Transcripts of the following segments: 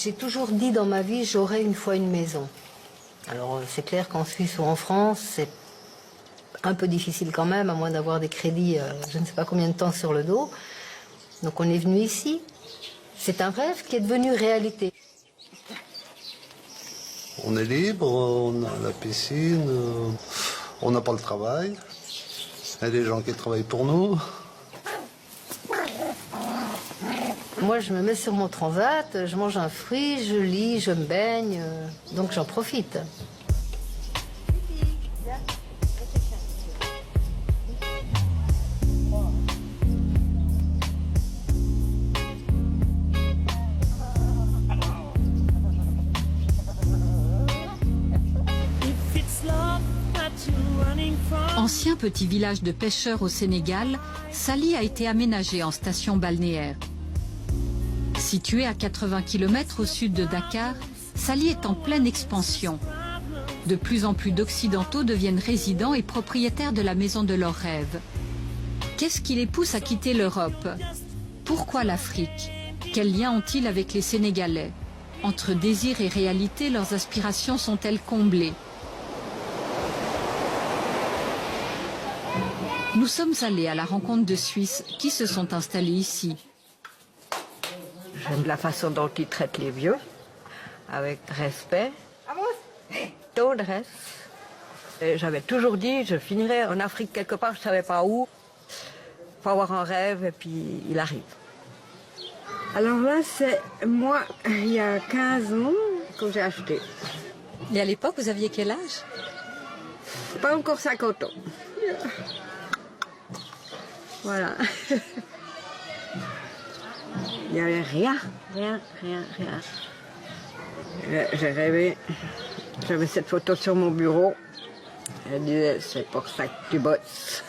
J'ai toujours dit dans ma vie, j'aurai une fois une maison. Alors c'est clair qu'en Suisse ou en France, c'est un peu difficile quand même, à moins d'avoir des crédits, je ne sais pas combien de temps sur le dos. Donc on est venu ici. C'est un rêve qui est devenu réalité. On est libre, on a la piscine, on n'a pas le travail. Il y a des gens qui travaillent pour nous. Moi, je me mets sur mon transat, je mange un fruit, je lis, je me baigne, donc j'en profite. Ancien petit village de pêcheurs au Sénégal, Saly a été aménagé en station balnéaire. Situé à 80 km au sud de Dakar, Saly est en pleine expansion. De plus en plus d'Occidentaux deviennent résidents et propriétaires de la maison de leurs rêves. Qu'est-ce qui les pousse à quitter l'Europe? Pourquoi l'Afrique? Quels liens ont-ils avec les Sénégalais? Entre désir et réalité, leurs aspirations sont-elles comblées? Nous sommes allés à la rencontre de Suisses qui se sont installés ici. J'aime la façon dont ils traitent les vieux, avec respect, tendresse. J'avais toujours dit, je finirais en Afrique quelque part, je ne savais pas où. Il faut avoir un rêve et puis il arrive. Alors là, c'est moi, il y a 15 ans, que j'ai acheté. Et à l'époque, vous aviez quel âge? Pas encore 50 ans. Voilà. Il n'y avait rien. J'ai rêvé. J'avais cette photo sur mon bureau. Elle disait, c'est pour ça que tu bosses.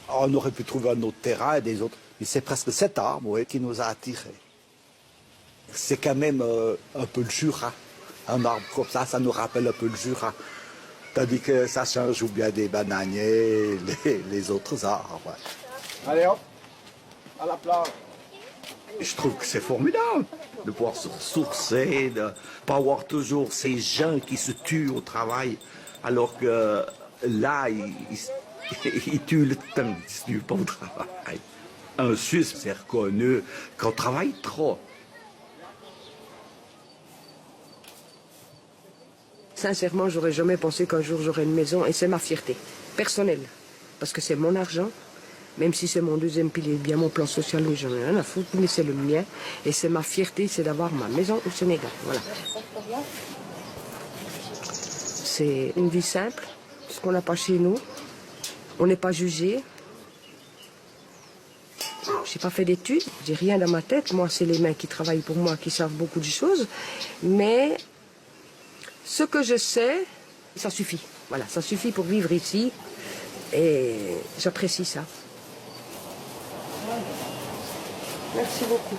On aurait pu trouver un autre terrain et des autres. Mais c'est presque cet arbre qui nous a attirés. C'est quand même un peu le Jura. Un arbre comme ça nous rappelle un peu le Jura. Tandis que ça change ou bien des bananiers, les autres arbres. Allez hop, à la plage. Je trouve que c'est formidable de pouvoir se ressourcer, de ne pas avoir toujours ces gens qui se tuent au travail, alors que là, ils tuent le temps, ils ne se tuent pas au travail. Un Suisse, c'est reconnu qu'on travaille trop. Sincèrement, j'aurais jamais pensé qu'un jour j'aurais une maison et c'est ma fierté personnelle. Parce que c'est mon argent, même si c'est mon deuxième pilier, bien mon plan social, oui, j'en ai rien à foutre, mais c'est le mien. Et c'est ma fierté, c'est d'avoir ma maison au Sénégal. Voilà. C'est une vie simple, ce qu'on n'a pas chez nous. On n'est pas jugé. J'ai pas fait d'études, j'ai rien dans ma tête. Moi, c'est les mains qui travaillent pour moi, qui savent beaucoup de choses. Mais ce que je sais, ça suffit. Voilà, ça suffit pour vivre ici. Et j'apprécie ça. Merci beaucoup.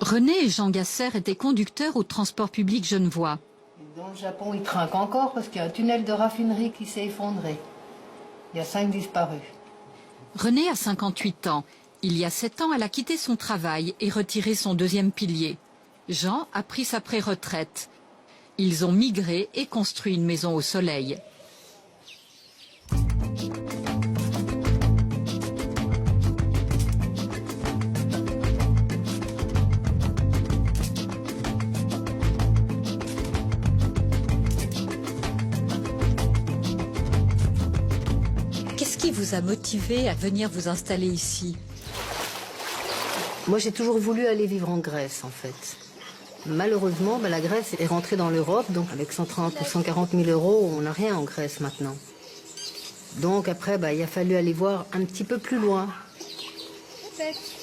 René et Jean Gasser étaient conducteurs au transport public genevois. Dans le Japon, ils trinquent encore parce qu'il y a un tunnel de raffinerie qui s'est effondré. Il y a 5 disparus. René a 58 ans. Il y a 7 ans, elle a quitté son travail et retiré son deuxième pilier. Jean a pris sa pré-retraite. Ils ont migré et construit une maison au soleil. Qu'est-ce qui vous a motivé à venir vous installer ici? Moi, j'ai toujours voulu aller vivre en Grèce, en fait. Malheureusement, la Grèce est rentrée dans l'Europe, donc avec 130 ou 140 000 euros, on n'a rien en Grèce maintenant. Donc après, il a fallu aller voir un petit peu plus loin.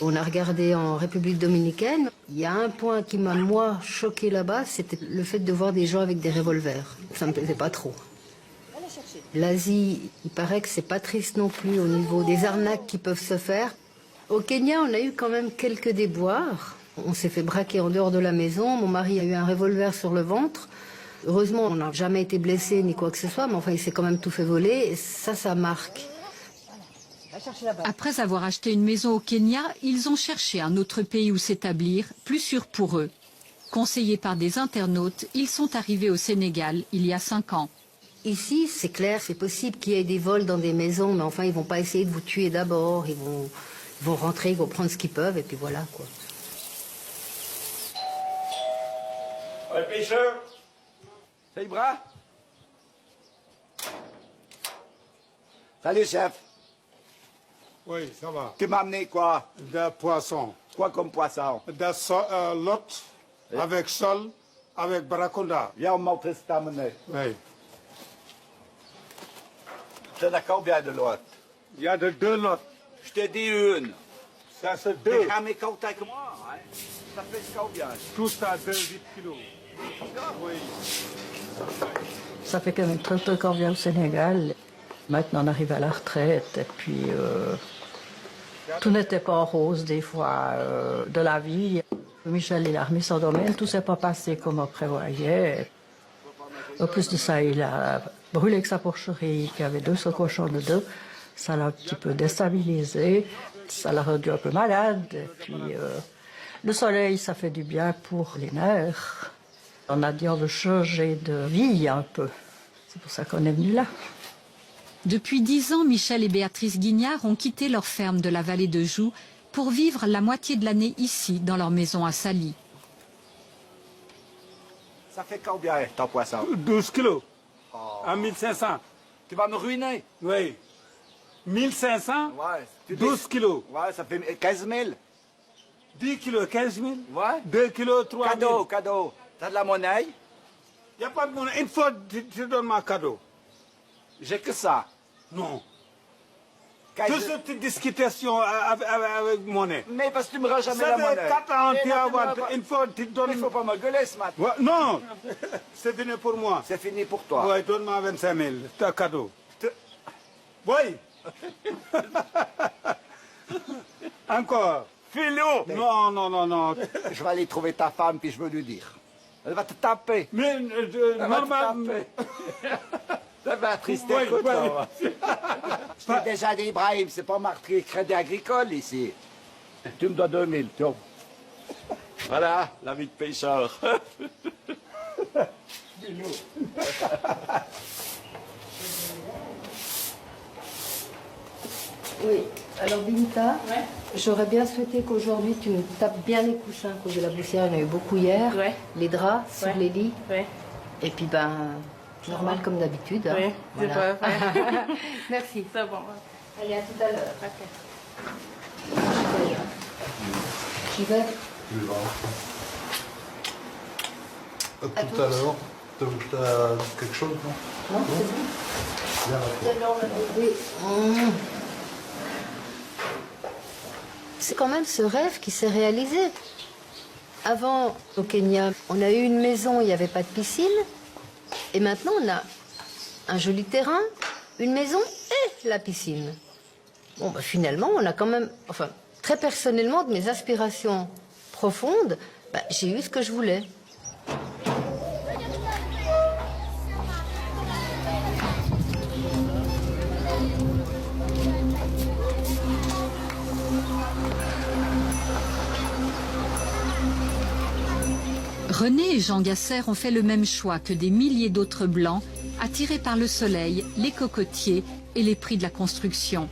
On a regardé en République dominicaine. Il y a un point qui m'a, moi, choqué là-bas, c'était le fait de voir des gens avec des revolvers. Ça ne me plaisait pas trop. L'Asie, il paraît que c'est pas triste non plus au niveau des arnaques qui peuvent se faire. Au Kenya, on a eu quand même quelques déboires. On s'est fait braquer en dehors de la maison. Mon mari a eu un revolver sur le ventre. Heureusement, on n'a jamais été blessé ni quoi que ce soit, mais enfin, il s'est quand même tout fait voler. Et ça marque. Après avoir acheté une maison au Kenya, ils ont cherché un autre pays où s'établir, plus sûr pour eux. Conseillés par des internautes, ils sont arrivés au Sénégal il y a 5 ans. Ici, c'est clair, c'est possible qu'il y ait des vols dans des maisons, mais enfin, ils vont pas essayer de vous tuer d'abord. Ils vont rentrer, ils vont prendre ce qu'ils peuvent, et puis voilà, quoi. Ouais, pêcheur. C'est Ibra. Salut, chef. Oui, ça va. Tu m'as amené quoi? Des poissons. Quoi comme poisson? Des lottes avec sol, avec barracuda. Viens, on montre ce que t'as amené. Oui. T'en as combien de lots? Il y a de 2 lottes. Je te dis une. Ça, c'est Tu 2. as mes comptes avec moi, hein? Ça fait combien? Tout à 2,8 kilos. Oui. Ça fait quand même très peu qu'on vient au Sénégal. Maintenant, on arrive à la retraite et puis tout n'était pas en rose des fois de la vie. Michel, il a remis son domaine, tout s'est pas passé comme on prévoyait. En plus de ça, il a brûlé avec sa porcherie qui avait 200 cochons dedans. Ça l'a un petit peu déstabilisé, ça l'a rendu un peu malade. Et puis le soleil, ça fait du bien pour les nerfs. On a dit on veut changer de vie un peu. C'est pour ça qu'on est venu là. Depuis 10 ans, Michel et Béatrice Guignard ont quitté leur ferme de la vallée de Joux pour vivre la moitié de l'année ici, dans leur maison à Saly. Ça fait combien, ton poisson? 12 kilos. À 1500. Tu vas me ruiner? Oui. 1500, Ouais. 12 kilos. Ouais, ça fait 15 000. 10 kilos, 15 000. Ouais. 2 kilos, 3 000. Cadeau. T'as de la monnaie? Il n'y a pas de monnaie. Une fois, tu donnes ma cadeau. J'ai que ça. Non. 15 Tout ce type de discutation avec monnaie. Mais parce que tu me rends jamais Ça la fait monnaie. 4 ans Mais tu non, as tu me rends vendu. pas. Une fois, tu Il donnes... faut pas me gueuler ce matin. Ouais, non, c'est fini pour moi. C'est fini pour toi. Oui, donne-moi 25 000. C'est un cadeau. Oui. Encore. Philo! Non. Je vais aller trouver ta femme puis je veux lui dire. Elle va te taper. Mais normalement... Ça va attrister Oui, écoute, oui. là. C'est déjà d'Ibrahim, c'est pas marqué Crédit Agricole ici. Tu me dois 2000, tiens. Voilà, la vie de pêcheur. Oui, alors Binta, j'aurais bien souhaité qu'aujourd'hui tu nous tapes bien les coussins à cause de la poussière, il y en a eu beaucoup hier, les draps sur les lits, et puis normal comme d'habitude. Hein. Oui, Voilà. c'est vrai. Merci. C'est bon. Allez, à tout à l'heure. Ok. J'y vais. À tout à l'heure. T'as quelque chose, non? Non, c'est bon. Bien, Oui. C'est quand même ce rêve qui s'est réalisé. Avant, au Kenya, on a eu une maison, il n'y avait pas de piscine. Et maintenant, on a un joli terrain, une maison et la piscine. Bon, finalement, on a quand même, enfin, très personnellement, de mes aspirations profondes, j'ai eu ce que je voulais. René et Jean Gasser ont fait le même choix que des milliers d'autres blancs, attirés par le soleil, les cocotiers et les prix de la construction.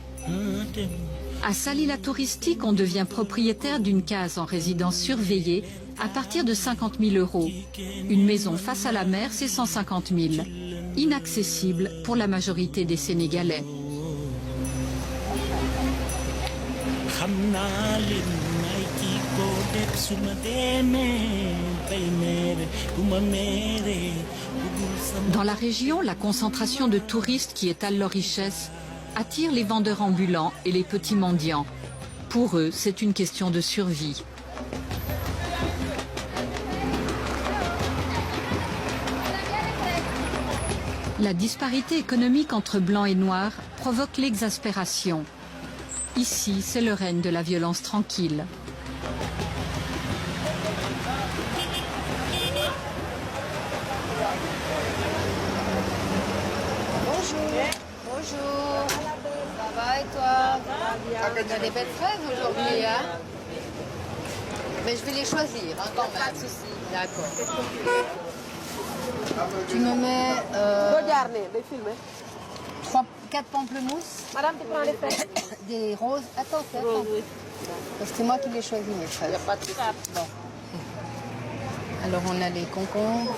À Saly-la touristique, on devient propriétaire d'une case en résidence surveillée à partir de 50 000 €. Une maison face à la mer, c'est 150 000. Inaccessible pour la majorité des Sénégalais. Dans la région, la concentration de touristes qui étalent leurs richesses attire les vendeurs ambulants et les petits mendiants. Pour eux, c'est une question de survie. La disparité économique entre blancs et noirs provoque l'exaspération. Ici, c'est le règne de la violence tranquille. Bonjour. Ça va et toi? T'as des belles fraises aujourd'hui, hein? Mais je vais les choisir, hein, quand même. Pas de souci. D'accord. Tu me mets 4 pamplemousses. Madame, tu prends les fraises? Des roses. Attends, parce que c'est moi qui les choisis, mes fraises. Il n'y a pas de souci. Bon. Alors on a les concombres.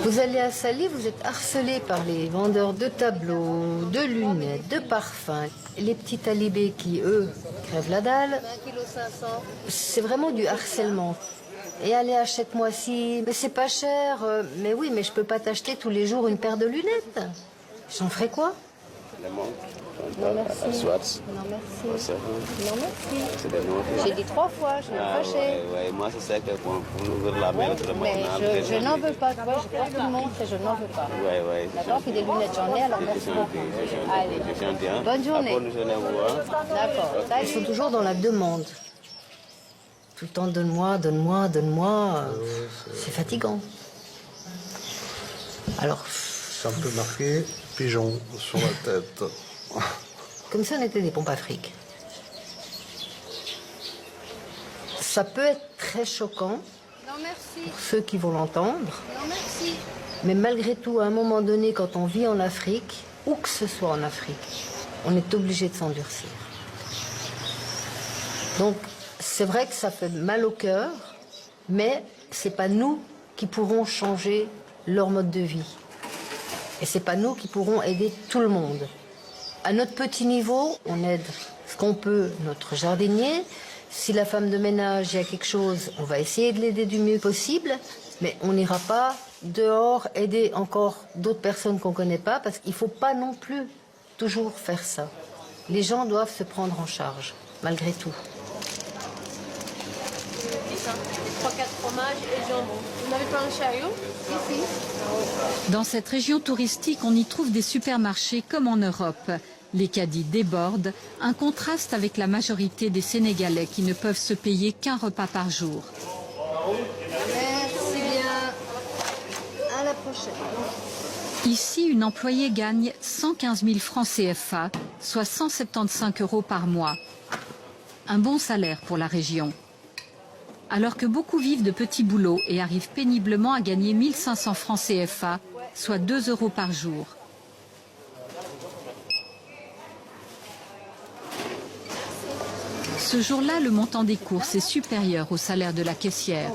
Vous allez à Saly, vous êtes harcelé par les vendeurs de tableaux, de lunettes, de parfums. Les petits talibés qui, eux, crèvent la dalle. 1,5 kg. C'est vraiment du harcèlement. Et allez, achète-moi ci. Mais c'est pas cher. Mais oui, mais je peux pas t'acheter tous les jours une paire de lunettes. J'en ferai quoi? Non merci. Non merci. Non merci. J'ai dit 3 fois, je l'ai fâché. Oui, moi je sais que pour ouvrir la main, mais je n'en veux pas, tu vois, je crois tout le monde et je n'en veux pas. Oui. D'accord, puis des lunettes j'en ai, alors merci beaucoup. Allez, bonne journée. D'accord, ils sont toujours dans la demande. Tout le temps, donne-moi, donne-moi, donne-moi. C'est fatigant. Alors... C'est un peu marqué pigeon sur la tête. Comme si on était des pompes à fric. Ça peut être très choquant pour ceux qui vont l'entendre. Mais malgré tout, à un moment donné, quand on vit en Afrique, où que ce soit en Afrique, on est obligé de s'endurcir. Donc, c'est vrai que ça fait mal au cœur, mais c'est pas nous qui pourrons changer leur mode de vie. Et c'est pas nous qui pourrons aider tout le monde. À notre petit niveau, on aide ce qu'on peut notre jardinier. Si la femme de ménage, il y a quelque chose, on va essayer de l'aider du mieux possible, mais on n'ira pas dehors aider encore d'autres personnes qu'on ne connaît pas, parce qu'il ne faut pas non plus toujours faire ça. Les gens doivent se prendre en charge, malgré tout. 3-4 fromages et jambon. Vous n'avez pas un chariot? Ici. Dans cette région touristique, on y trouve des supermarchés comme en Europe. Les caddies débordent, un contraste avec la majorité des Sénégalais qui ne peuvent se payer qu'un repas par jour. Merci bien. À la prochaine. Ici, une employée gagne 115 000 francs CFA, soit 175 € par mois. Un bon salaire pour la région. Alors que beaucoup vivent de petits boulots et arrivent péniblement à gagner 1 500 francs CFA, soit 2 € par jour. Ce jour-là, le montant des courses est supérieur au salaire de la caissière.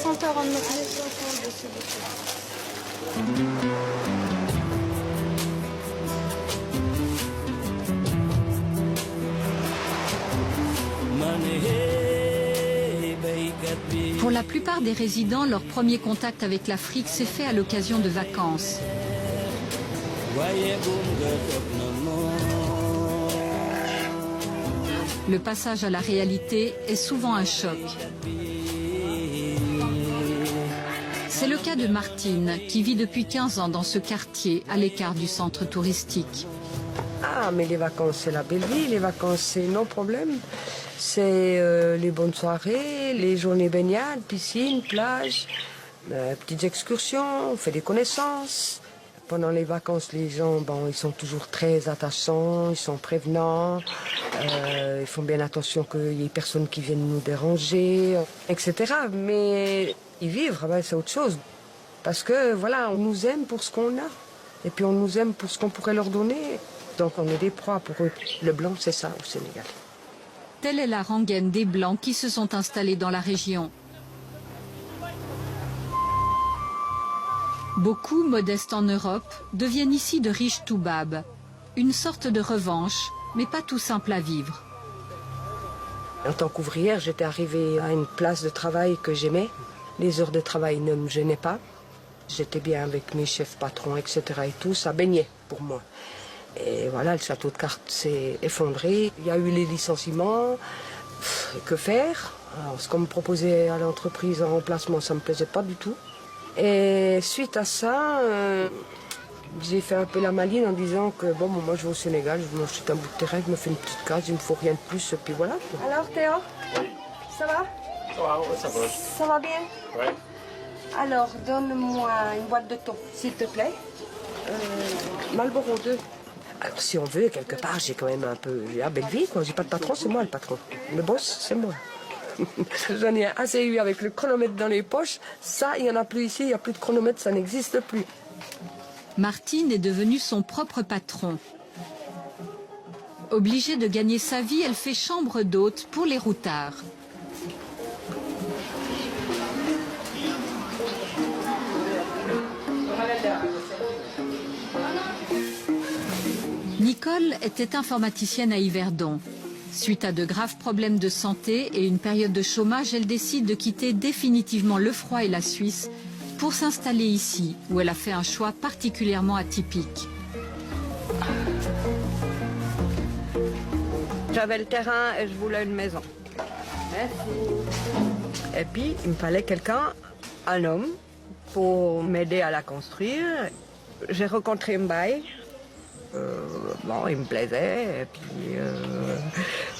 149 Pour la plupart des résidents, leur premier contact avec l'Afrique s'est fait à l'occasion de vacances. Le passage à la réalité est souvent un choc. C'est le cas de Martine, qui vit depuis 15 ans dans ce quartier, à l'écart du centre touristique. Ah, mais les vacances, c'est la belle vie. Les vacances, c'est nos problèmes. C'est les bonnes soirées, les journées baignades, piscine, plage, petites excursions, on fait des connaissances. Pendant les vacances, les gens, ils sont toujours très attachants, ils sont prévenants, ils font bien attention qu'il n'y ait personne qui vienne nous déranger, etc. Mais y vivre, c'est autre chose. Parce que, voilà, on nous aime pour ce qu'on a. Et puis on nous aime pour ce qu'on pourrait leur donner. Donc on est des proies pour eux. Le blanc, c'est ça au Sénégal. Telle est la rengaine des Blancs qui se sont installés dans la région. Beaucoup, modestes en Europe, deviennent ici de riches toubabs. Une sorte de revanche, mais pas tout simple à vivre. En tant qu'ouvrière, j'étais arrivée à une place de travail que j'aimais. Les heures de travail ne me gênaient pas. J'étais bien avec mes chefs, patrons, etc. et tout, ça baignait pour moi. Et voilà, le château de cartes s'est effondré. Il y a eu les licenciements. Que faire? Alors, ce qu'on me proposait à l'entreprise en remplacement, ça ne me plaisait pas du tout. Et suite à ça, j'ai fait un peu la maline en disant que bon, moi je vais au Sénégal, je m'achète un bout de terrain, je me fais une petite case, il me faut rien de plus, et puis voilà. Alors Théo, ça va? Ça va bien? Ouais. Alors, donne-moi une boîte de thon, s'il te plaît. Marlboro 2. Alors si on veut, quelque part, j'ai quand même un peu la belle vie, quoi. J'ai pas de patron, c'est moi le patron. Le boss, c'est moi. J'en ai assez eu avec le chronomètre dans les poches. Ça, il n'y en a plus ici, il n'y a plus de chronomètre, ça n'existe plus. Martine est devenue son propre patron. Obligée de gagner sa vie, elle fait chambre d'hôte pour les routards. Nicole était informaticienne à Yverdon. Suite à de graves problèmes de santé et une période de chômage, elle décide de quitter définitivement le froid et la Suisse pour s'installer ici, où elle a fait un choix particulièrement atypique. J'avais le terrain et je voulais une maison. Et puis, il me fallait quelqu'un, un homme, pour m'aider à la construire. J'ai rencontré Mbaye. Bon, il me plaisait, et puis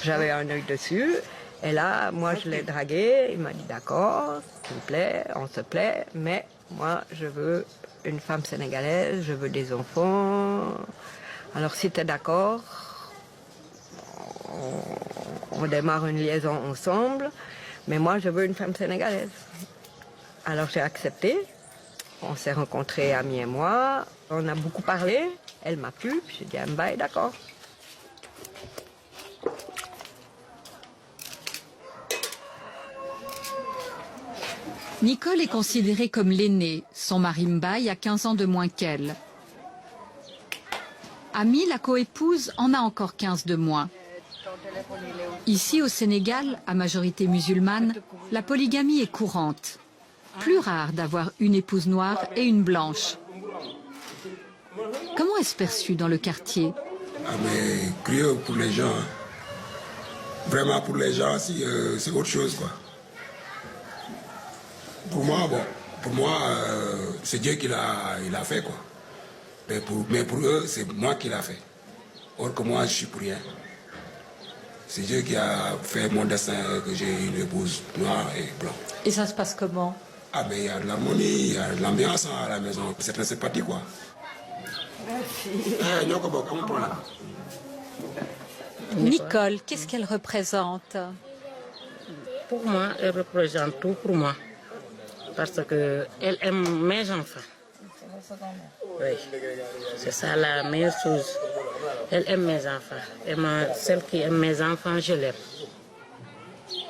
j'avais un œil dessus. Et là, moi, je l'ai dragué. Il m'a dit d'accord, tu me plais, on se plaît, mais moi, je veux une femme sénégalaise, je veux des enfants. Alors, si tu es d'accord, on démarre une liaison ensemble, mais moi, je veux une femme sénégalaise. Alors, j'ai accepté. On s'est rencontrés, Ami et moi. On a beaucoup parlé. Elle m'a plu. J'ai dit à Mbaye, d'accord. Nicole est considérée comme l'aînée. Son mari Mbaye a 15 ans de moins qu'elle. Ami, la coépouse, en a encore 15 de moins. Ici, au Sénégal, à majorité musulmane, la polygamie est courante. Plus rare d'avoir une épouse noire et une blanche. Comment est-ce perçu dans le quartier? Ah mais curieux pour les gens. Vraiment pour les gens, c'est autre chose quoi. Pour moi, c'est Dieu qui l'a fait quoi. Mais pour eux, c'est moi qui l'a fait. Or que moi, je suis pour rien. C'est Dieu qui a fait mon destin, que j'ai une épouse noire et blanche. Et ça se passe comment? Ah mais il y a de l'harmonie, il y a de l'ambiance à la maison. C'est très sympathique quoi. Nicole, qu'est-ce qu'elle représente? Pour moi, elle représente tout pour moi. Parce qu'elle aime mes enfants. Oui, c'est ça la meilleure chose. Elle aime mes enfants. Et moi, celle qui aime mes enfants, je l'aime.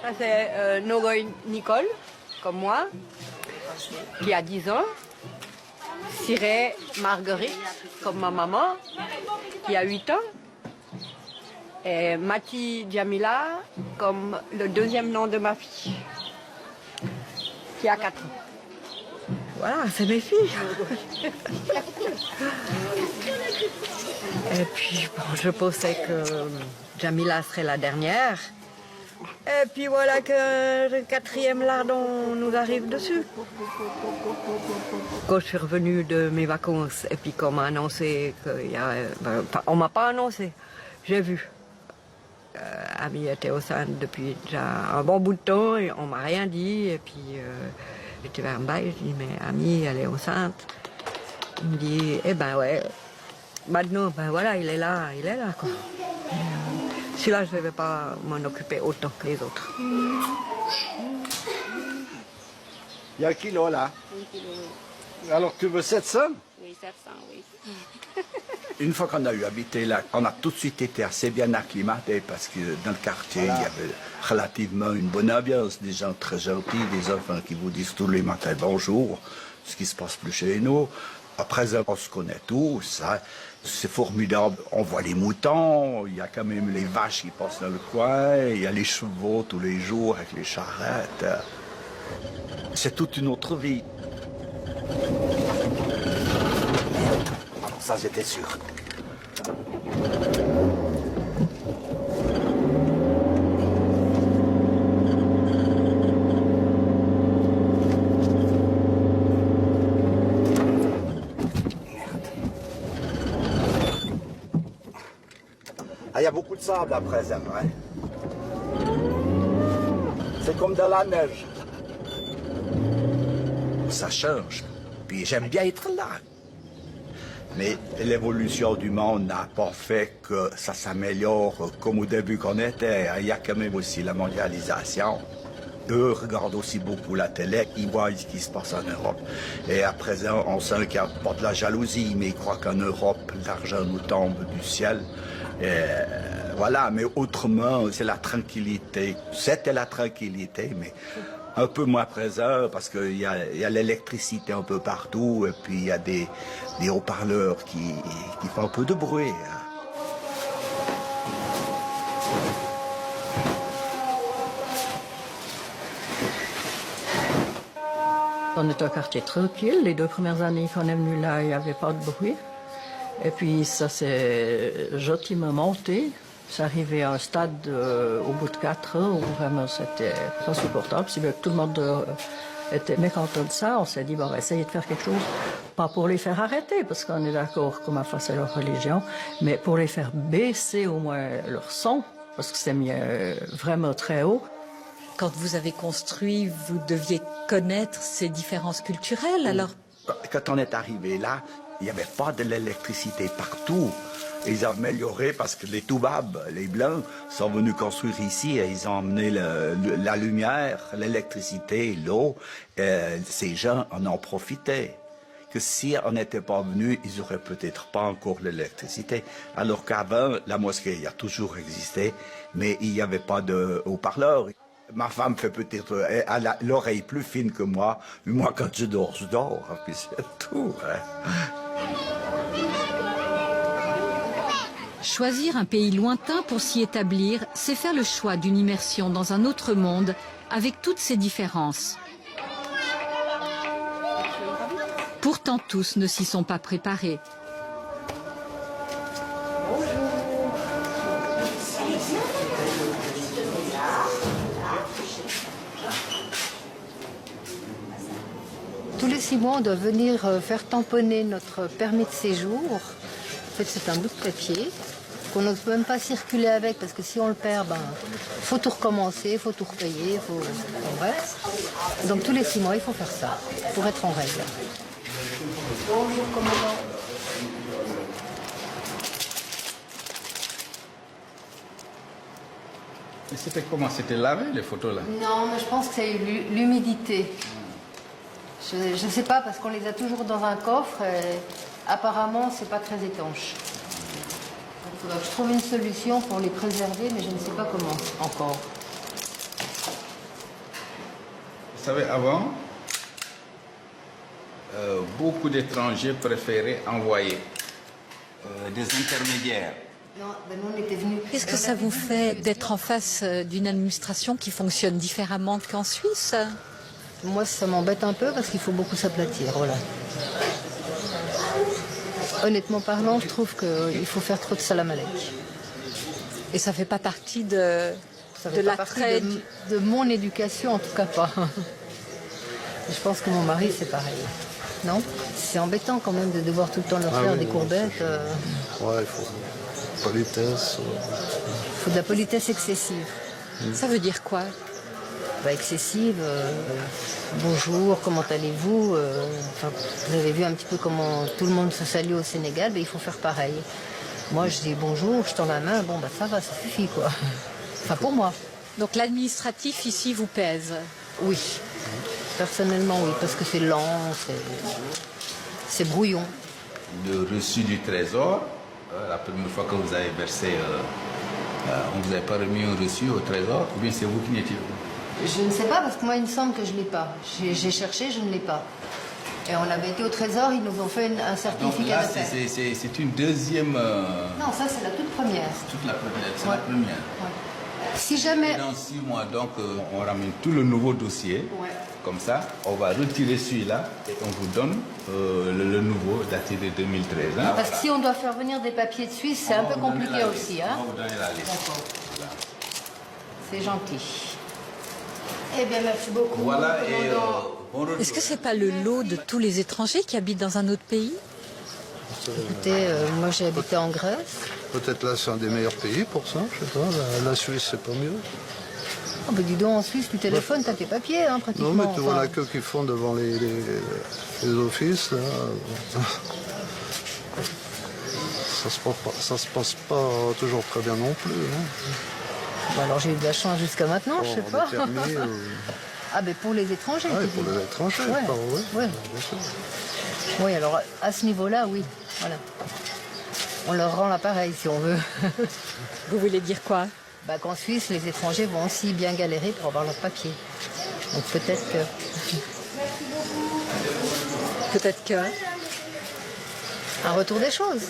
Ça, c'est Nogoy Nicole, comme moi, qui a 10 ans. Siré Marguerite, comme ma maman, qui a 8 ans. Et Mati Djamila, comme le deuxième nom de ma fille, qui a 4 ans. Voilà, c'est mes filles. Et puis, bon, je pensais que Djamila serait la dernière. Et puis voilà que le 4e lardon nous arrive dessus. Quand je suis revenue de mes vacances et puis qu'on m'a annoncé qu'il y a... on m'a pas annoncé, j'ai vu. Ami était enceinte depuis déjà un bon bout de temps et on m'a rien dit. Et puis j'étais vers Mbaye, je dis mais Ami, elle est enceinte. Il me dit, eh ben ouais, maintenant, ben voilà, il est là quoi. Celui-là, je ne vais pas m'en occuper autant que les autres. Il y a un kilo là. Alors tu veux 700? Oui, 700, oui. Une fois qu'on a eu habité là, on a tout de suite été assez bien acclimatés parce que dans le quartier, il y avait relativement une bonne ambiance, des gens très gentils, des enfants qui vous disent tous les matins bonjour, ce qui se passe plus chez nous. Après, on se connaît tous, ça, c'est formidable. On voit les moutons, il y a quand même les vaches qui passent dans le coin, il y a les chevaux tous les jours avec les charrettes. C'est toute une autre vie. Alors ça, j'étais sûr. Ah, il y a beaucoup de sable à présent. Hein. C'est comme de la neige. Ça change. Puis j'aime bien être là. Mais l'évolution du monde n'a pas fait que ça s'améliore comme au début qu'on était. Il y a quand même aussi la mondialisation. Eux regardent aussi beaucoup la télé, ils voient ce qui se passe en Europe. Et à présent, on sent qu'il y a pas de la jalousie, mais ils croient qu'en Europe, l'argent nous tombe du ciel. Et voilà, mais autrement, c'est la tranquillité. C'était la tranquillité, mais un peu moins présent, parce qu'il y a l'électricité un peu partout, et puis il y a des haut-parleurs qui font un peu de bruit. On est un quartier tranquille. Les 2 premières années qu'on est venu là, il n'y avait pas de bruit. Et puis ça s'est gentiment monté. C'est arrivé à un stade au bout de 4 ans où vraiment c'était insupportable. Si bien que tout le monde était mécontent de ça, on s'est dit, bon, on va essayer de faire quelque chose, pas pour les faire arrêter, parce qu'on est d'accord comment face à leur religion, mais pour les faire baisser au moins leur son, parce que c'est mis vraiment très haut. Quand vous avez construit, vous deviez connaître ces différences culturelles, alors? Quand on est arrivé là, il n'y avait pas de l'électricité partout. Ils ont amélioré parce que les Toubabs, les Blancs, sont venus construire ici et ils ont emmené la lumière, l'électricité, l'eau. Ces gens en ont profité. Que si on n'était pas venus, ils n'auraient peut-être pas encore l'électricité. Alors qu'avant, la mosquée a toujours existé, mais il n'y avait pas de haut-parleur. Ma femme fait peut-être l'oreille plus fine que moi. Mais moi, quand je dors, puis c'est tout. Hein. Choisir un pays lointain pour s'y établir, c'est faire le choix d'une immersion dans un autre monde avec toutes ses différences. Pourtant, tous ne s'y sont pas préparés. Tous les 6 mois, on doit venir faire tamponner notre permis de séjour. En fait, c'est un bout de papier qu'on n'ose même pas circuler avec, parce que si on le perd, faut tout recommencer, faut tout repayer, en bref. Donc tous les 6 mois, il faut faire ça, pour être en règle. Bonjour, commandant. Et c'était comment? C'était lavé, les photos là? Non, mais je pense que c'est l'humidité. Je ne sais pas, parce qu'on les a toujours dans un coffre et apparemment, c'est pas très étanche. Il faudra que je trouve une solution pour les préserver, mais je ne sais pas comment encore. Vous savez, avant, beaucoup d'étrangers préféraient envoyer des intermédiaires. Non, nous, on était venus. Qu'est-ce que ça vous fait d'être en face d'une administration qui fonctionne différemment qu'en Suisse? Moi, ça m'embête un peu parce qu'il faut beaucoup s'aplatir, voilà. Honnêtement parlant, je trouve qu'il faut faire trop de salam alek. Et ça fait pas partie de l'attrait de mon éducation, en tout cas pas. Je pense que mon mari, c'est pareil. Non? C'est embêtant quand même de devoir tout le temps leur faire des courbettes. Ouais, il faut politesse. Il faut de la politesse excessive. Ça veut dire quoi? Excessive. Bonjour, comment allez-vous? Vous avez vu un petit peu comment tout le monde se salue au Sénégal, il faut faire pareil. Moi, je dis bonjour, je tends la main, ça va, ça suffit, quoi. Enfin, pour moi. Donc l'administratif ici vous pèse? Oui. Personnellement, oui, parce que c'est lent, c'est brouillon. Le reçu du trésor, la première fois que vous avez versé, on ne vous avait pas remis un reçu au trésor, ou bien c'est vous qui n'étiez pas? Je ne sais pas, parce que moi, il me semble que je ne l'ai pas. J'ai cherché, je ne l'ai pas. Et on avait été au Trésor, ils nous ont fait un certificat de paix. C'est une deuxième... Non, ça, c'est la toute première. Toute la première, c'est la première. Ouais. Si jamais... Et dans 6 mois, donc, on ramène tout le nouveau dossier. Ouais. Comme ça, on va retirer celui-là et on vous donne le nouveau, daté de 2013. Hein, parce que si on doit faire venir des papiers de Suisse, c'est un peu compliqué aussi. Hein. On va vous donner la liste. D'accord. Voilà. C'est gentil. Eh bien, merci beaucoup. Voilà, Est-ce que c'est pas le lot de tous les étrangers qui habitent dans un autre pays? Écoutez, moi j'ai habité en Grèce. Peut-être là c'est un des meilleurs pays pour ça, je sais pas. La Suisse c'est pas mieux. Oh, bah dis donc, en Suisse, tu téléphones, t'as tes papiers, hein, pratiquement. Non mais tu vois enfin. la queue qu'ils font devant les offices, là. Ça se passe pas toujours très bien non plus. Hein. Bon, alors j'ai eu de la chance jusqu'à maintenant, je sais pas. Permis, Ah ben pour les étrangers. Ah, tu pour dis. les étrangers, Ouais. pardon, oui. Ouais. Bien sûr. Oui, alors à ce niveau-là, oui. Voilà. On leur rend l'appareil si on veut. Vous voulez dire quoi? Bah, qu'en Suisse, les étrangers vont aussi bien galérer pour avoir leur papier. Donc peut-être que... Peut-être que... Un retour des choses.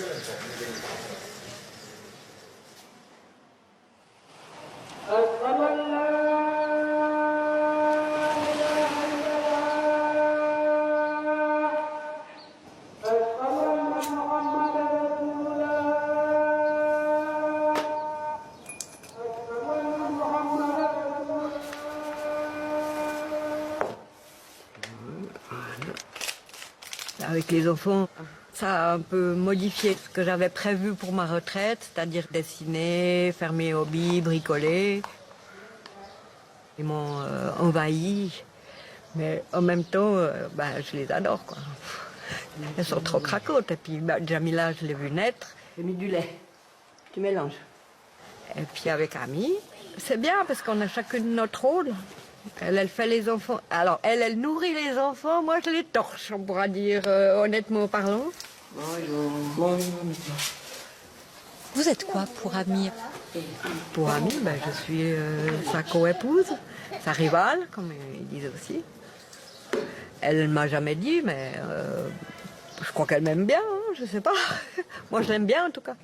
Avec les enfants, ça a un peu modifié ce que j'avais prévu pour ma retraite, c'est-à-dire dessiner, faire mes hobbies, bricoler. Ils m'ont envahi, mais en même temps, je les adore, quoi. Elles sont trop craquantes. Et puis Jamila, je l'ai vue naître. J'ai mis du lait. Tu mélanges. Et puis avec Ami, c'est bien parce qu'on a chacune notre rôle. Elle fait les enfants. Alors, elle nourrit les enfants, moi je les torche, on pourra dire honnêtement parlant. Vous êtes quoi pour Ami? Pour Ami, je suis sa co-épouse, sa rivale, comme ils disent aussi. Elle ne m'a jamais dit, mais je crois qu'elle m'aime bien, hein, je sais pas. Moi je l'aime bien en tout cas.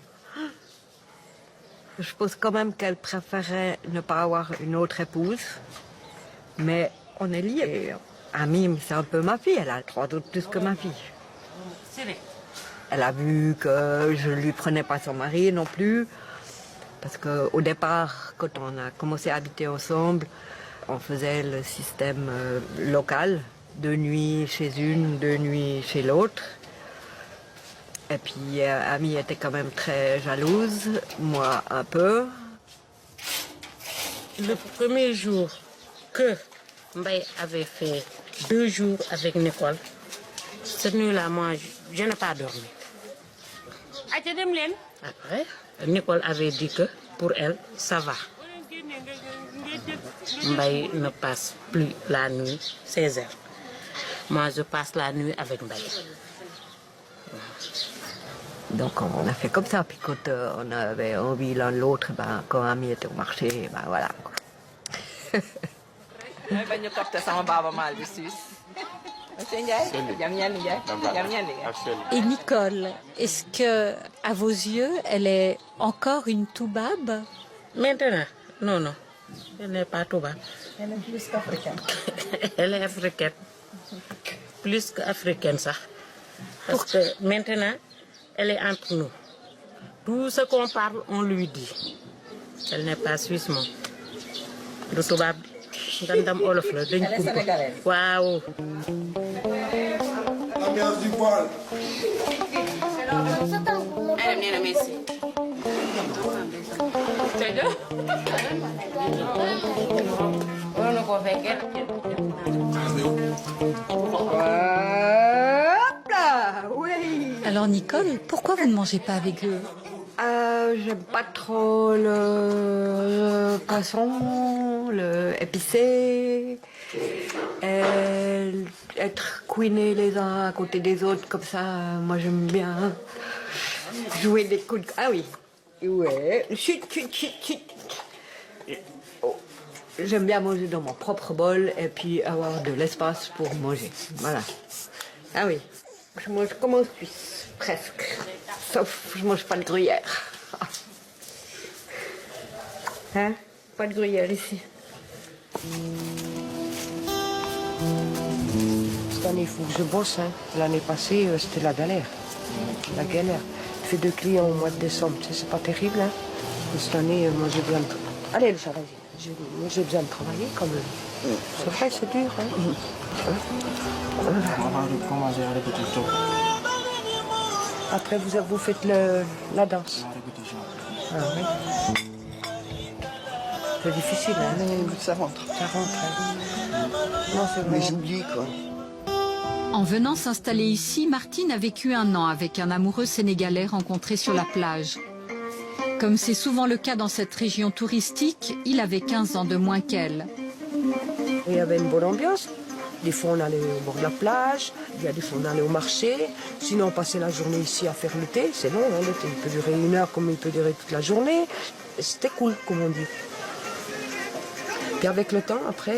Je pense quand même qu'elle préférait ne pas avoir une autre épouse. Mais on est liés. Ami, c'est un peu ma fille. Elle a 3 autres plus que ma fille. Elle a vu que je ne lui prenais pas son mari non plus. Parce qu'au départ, quand on a commencé à habiter ensemble, on faisait le système local. 2 nuits chez une, 2 nuits chez l'autre. Et puis Ami était quand même très jalouse. Moi, un peu. Le premier jour que Mbaye avait fait 2 jours avec Nicole, cette nuit-là, moi, je n'ai pas dormi. Après, Nicole avait dit que pour elle, ça va. Mbaye ne passe plus la nuit, 16 heures. Moi, je passe la nuit avec Mbaye. Donc on a fait comme ça. Puis quand on avait envie l'un de l'autre, quand Ami était au marché, voilà. Quoi. Et Nicole, est-ce que, à vos yeux, elle est encore une toubab? Maintenant, non. Elle n'est pas toubab. Elle est plus qu'africaine. Elle est africaine. Plus qu'africaine, ça. Parce que maintenant, elle est entre nous. Tout ce qu'on parle, on lui dit. Elle n'est pas suisse, non. Le toubab, Gandam Olof, le Elle est sénégalaise. Waouh. L'ambiance du poil. Hop là, oui. Alors Nicole, pourquoi vous ne mangez pas avec eux? J'aime pas trop le poisson, le épicé, être couinés les uns à côté des autres comme ça. Moi j'aime bien jouer des coups de... Ah oui, ouais, chut. Oh. J'aime bien manger dans mon propre bol et puis avoir de l'espace pour manger. Voilà. Ah oui, je mange comme un Suisse, presque. Sauf je mange pas de gruyère. Hein? Pas de gruyère ici. Cette année, il faut que je bosse. Hein. L'année passée, c'était la galère. La galère. Je fais 2 clients au mois de décembre. Tu sais, c'est pas terrible. Hein. Et cette année, moi, j'ai besoin de... Allez, Elsa, vas-y. Moi, j'ai besoin de travailler quand même. C'est vrai, c'est dur. Hein. Après, vous faites la danse. Ah, oui. C'est difficile, hein? Mais ça rentre. Ça rentre. Hein. Non, c'est Mais vraiment... j'oublie, quoi. En venant s'installer ici, Martine a vécu 1 an avec un amoureux sénégalais rencontré sur la plage. Comme c'est souvent le cas dans cette région touristique, il avait 15 ans de moins qu'elle. Il y avait une bonne ambiance. Des fois, on allait au bord de la plage, il y a des fois, on allait au marché. Sinon, on passait la journée ici à faire le thé. C'est long, hein, le thé. Il peut durer 1 heure comme il peut durer toute la journée. C'était cool, comme on dit. Puis avec le temps, après,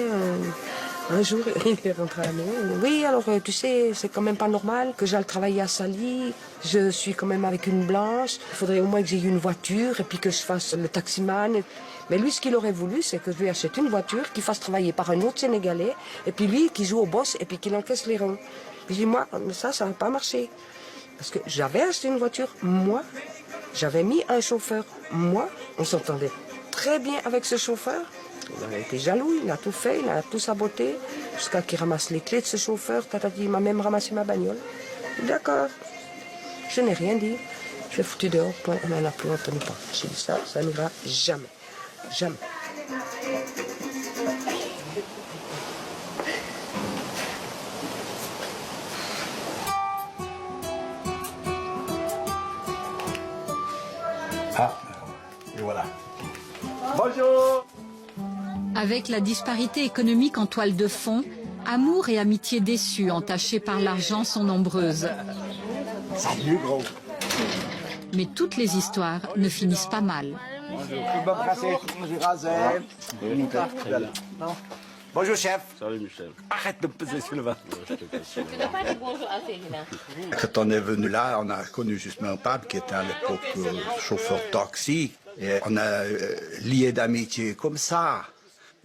un jour, il est rentré à la maison. Oui, alors, tu sais, c'est quand même pas normal que j'aille travailler à Sali. Je suis quand même avec une blanche. Il faudrait au moins que j'aie une voiture et puis que je fasse le taximan. Mais lui, ce qu'il aurait voulu, c'est que je lui achète une voiture, qu'il fasse travailler par un autre Sénégalais, et puis lui, qui joue au boss, et puis qu'il encaisse les ronds. Puis je dis, moi, ça va pas marcher. Parce que j'avais acheté une voiture, moi, j'avais mis un chauffeur, moi, on s'entendait très bien avec ce chauffeur. Il a été jaloux, il a tout fait, il a tout saboté, jusqu'à qu'il ramasse les clés de ce chauffeur. Il m'a même ramassé ma bagnole. D'accord. Je n'ai rien dit. Je l'ai foutu dehors, point, on n'en a plus entendu pas. J'ai dit ça n'ira jamais. Jamais. Ah, et voilà. Bonjour. Avec la disparité économique en toile de fond, amour et amitié déçues, entachées par l'argent, sont nombreuses. Salut, gros. Mais toutes les histoires ne finissent pas mal. Bonjour, chef. Salut, Michel. Arrête de peser sur le ventre. Je Quand on est venu là, on a connu justement un pape qui était à l'époque chauffeur taxi. Et on a lié d'amitié comme ça.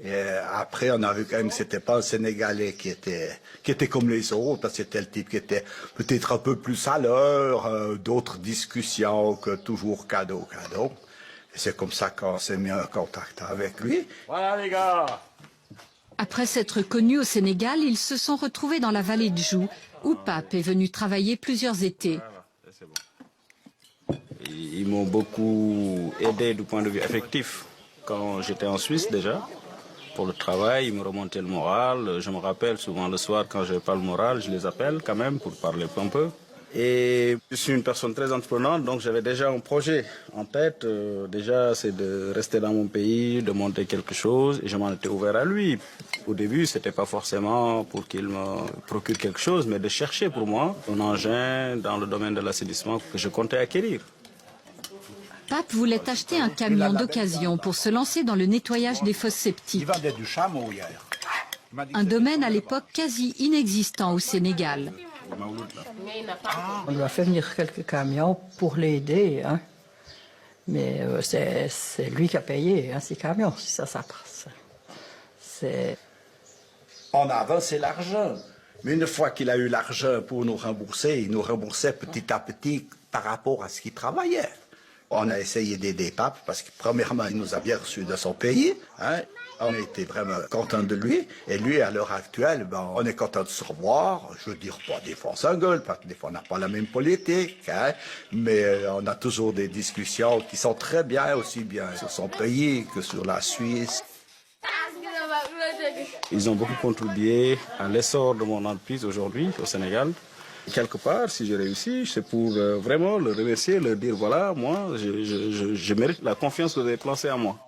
Et après, on a vu quand même que c'était pas un Sénégalais qui était comme les autres. C'était le type qui était peut-être un peu plus à l'heure, d'autres discussions que toujours cadeau. Et c'est comme ça qu'on s'est mis en contact avec lui. Voilà, les gars. Après s'être connus au Sénégal, ils se sont retrouvés dans la vallée de Joux, où Pape est venu travailler plusieurs étés. Ils m'ont beaucoup aidé du point de vue affectif. Quand j'étais en Suisse déjà, pour le travail, ils me remontaient le moral. Je me rappelle souvent le soir, quand je n'ai pas le moral, je les appelle quand même pour parler un peu. Et je suis une personne très entreprenante, donc j'avais déjà un projet en tête. Déjà, c'est de rester dans mon pays, de monter quelque chose. Et je m'en étais ouvert à lui. Au début, c'était pas forcément pour qu'il me procure quelque chose, mais de chercher pour moi un engin dans le domaine de l'assainissement que je comptais acquérir. Pape voulait acheter un camion d'occasion pour se lancer dans le nettoyage des fosses septiques. Il vendait du chameau hier. Un domaine à l'époque quasi inexistant au Sénégal. On lui a fait venir quelques camions pour l'aider, hein. Mais c'est lui qui a payé, hein, ces camions, si ça passe. On a avancé l'argent. Mais une fois qu'il a eu l'argent pour nous rembourser, il nous remboursait petit à petit par rapport à ce qu'il travaillait. On a essayé d'aider Pape parce que premièrement, il nous a bien reçus de son pays, hein. On était vraiment contents de lui. Et lui, à l'heure actuelle, on est content de se revoir. Je veux dire, pas des fois on s'engueule, parce que des fois on n'a pas la même politique, hein. Mais on a toujours des discussions qui sont très bien, aussi bien sur son pays que sur la Suisse. Ils ont beaucoup contribué à l'essor de mon entreprise aujourd'hui au Sénégal. Quelque part, si je réussis, c'est pour vraiment le remercier, leur dire, voilà, moi, je mérite la confiance que vous avez placée en moi.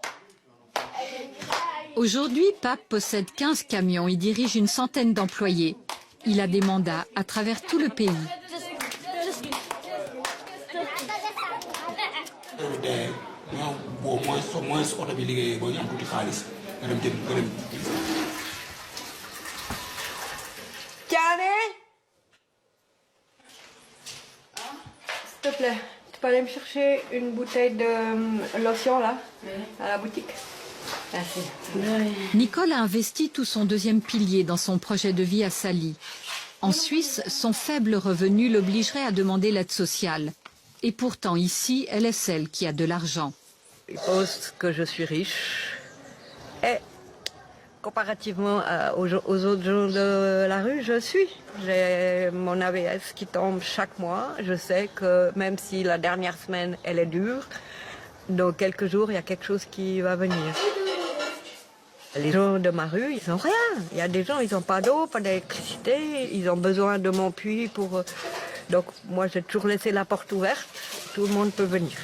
Aujourd'hui, Pape possède 15 camions et dirige une centaine d'employés. Il a des mandats à travers tout le pays. S'il te plaît, tu peux aller me chercher une bouteille de lotion là, à la boutique? Merci. Nicole a investi tout son deuxième pilier dans son projet de vie à Sali. En Suisse, son faible revenu l'obligerait à demander l'aide sociale. Et pourtant, ici, elle est celle qui a de l'argent. Ils pensent que je suis riche. Et comparativement aux autres gens de la rue, je suis. J'ai mon AVS qui tombe chaque mois. Je sais que même si la dernière semaine, elle est dure, dans quelques jours, il y a quelque chose qui va venir. Les gens de ma rue, ils n'ont rien. Il y a des gens, ils n'ont pas d'eau, pas d'électricité. Ils ont besoin de mon puits pour... Donc moi, j'ai toujours laissé la porte ouverte. Tout le monde peut venir.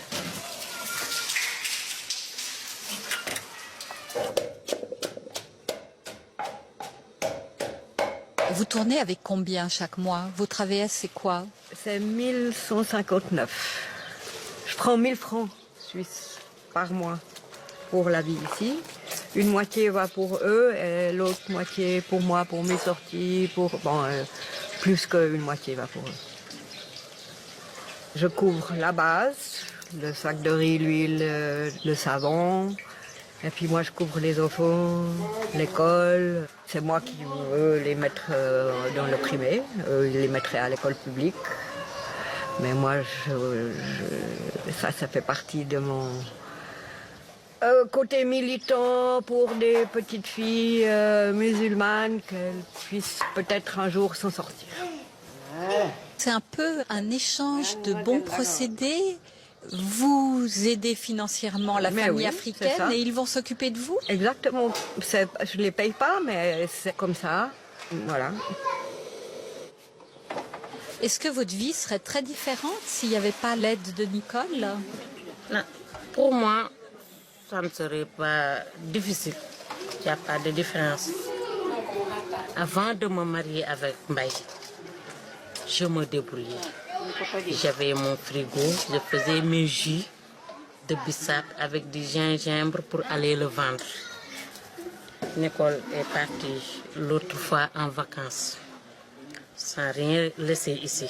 Vous tournez avec combien chaque mois? Votre AVS, c'est quoi? C'est 1159. Je prends 1000 francs suisses par mois pour la vie ici. Une moitié va pour eux et l'autre moitié pour moi, pour mes sorties, plus qu'une moitié va pour eux. Je couvre la base, le sac de riz, l'huile, le savon. Et puis moi, je couvre les enfants, l'école. C'est moi qui veux les mettre dans le privé. Eux, ils les mettraient à l'école publique. Mais moi, ça fait partie de mon côté militant pour des petites filles musulmanes, qu'elles puissent peut-être un jour s'en sortir. C'est un peu un échange de bons procédés. Vous aidez financièrement la famille africaine et ils vont s'occuper de vous? Exactement. Je ne les paye pas, mais c'est comme ça. Voilà. Est-ce que votre vie serait très différente s'il n'y avait pas l'aide de Nicole? Non. Pour moi, ça ne serait pas difficile. Il n'y a pas de différence. Avant de me marier avec Mbaye, je me débrouillais. J'avais mon frigo, je faisais mes jus de bissap avec du gingembre pour aller le vendre. Nicole est partie l'autre fois en vacances, sans rien laisser ici.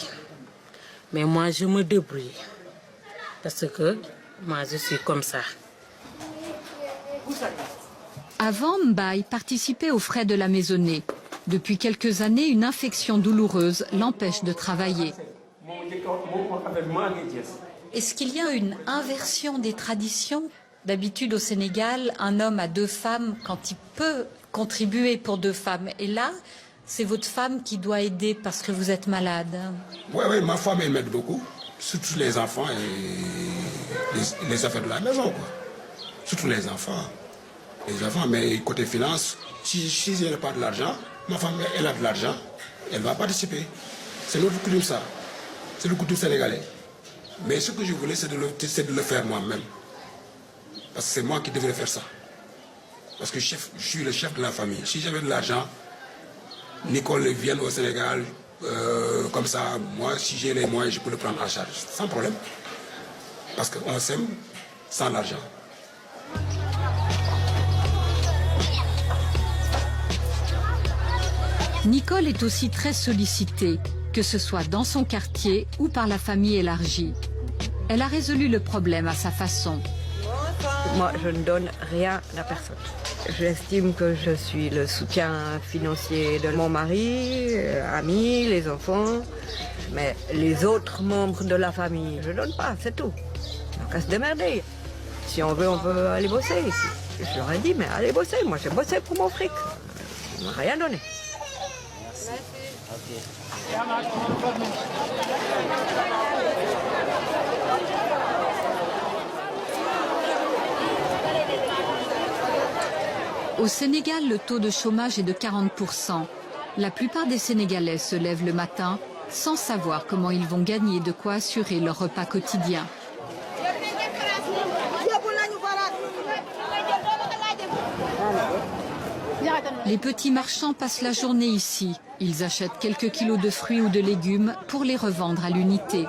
Mais moi, je me débrouille, parce que moi, je suis comme ça. Avant, Mbaye participait aux frais de la maisonnée. Depuis quelques années, une infection douloureuse l'empêche de travailler. Est-ce qu'il y a une inversion des traditions? D'habitude au Sénégal, un homme a 2 femmes quand il peut contribuer pour 2 femmes. Et là, c'est votre femme qui doit aider parce que vous êtes malade. Oui, ma femme, elle m'aide beaucoup. Surtout les enfants et les affaires de la maison, quoi. Surtout les enfants. Mais côté finance, si je n'ai pas de l'argent, ma femme, elle a de l'argent, elle va participer. C'est notre coutume, ça. C'est le coutume sénégalais. Mais ce que je voulais, c'est de le faire moi-même. Parce que c'est moi qui devrais faire ça. Parce que je suis le chef de la famille. Si j'avais de l'argent, Nicole vient au Sénégal, comme ça, moi, si j'ai les moyens, je peux le prendre en charge. Sans problème. Parce qu'on s'aime sans l'argent. Nicole est aussi très sollicitée, que ce soit dans son quartier ou par la famille élargie. Elle a résolu le problème à sa façon. Moi, je ne donne rien à personne. J'estime que je suis le soutien financier de mon mari, amis, les enfants. Mais les autres membres de la famille, je ne donne pas, c'est tout. Donc à se démerder. Si on veut, on peut aller bosser ici. Je leur ai dit, mais allez bosser. Moi, j'ai bossé pour mon fric. On m'a rien donné. Au Sénégal, le taux de chômage est de 40%. La plupart des Sénégalais se lèvent le matin sans savoir comment ils vont gagner de quoi assurer leur repas quotidien. Les petits marchands passent la journée ici. Ils achètent quelques kilos de fruits ou de légumes pour les revendre à l'unité.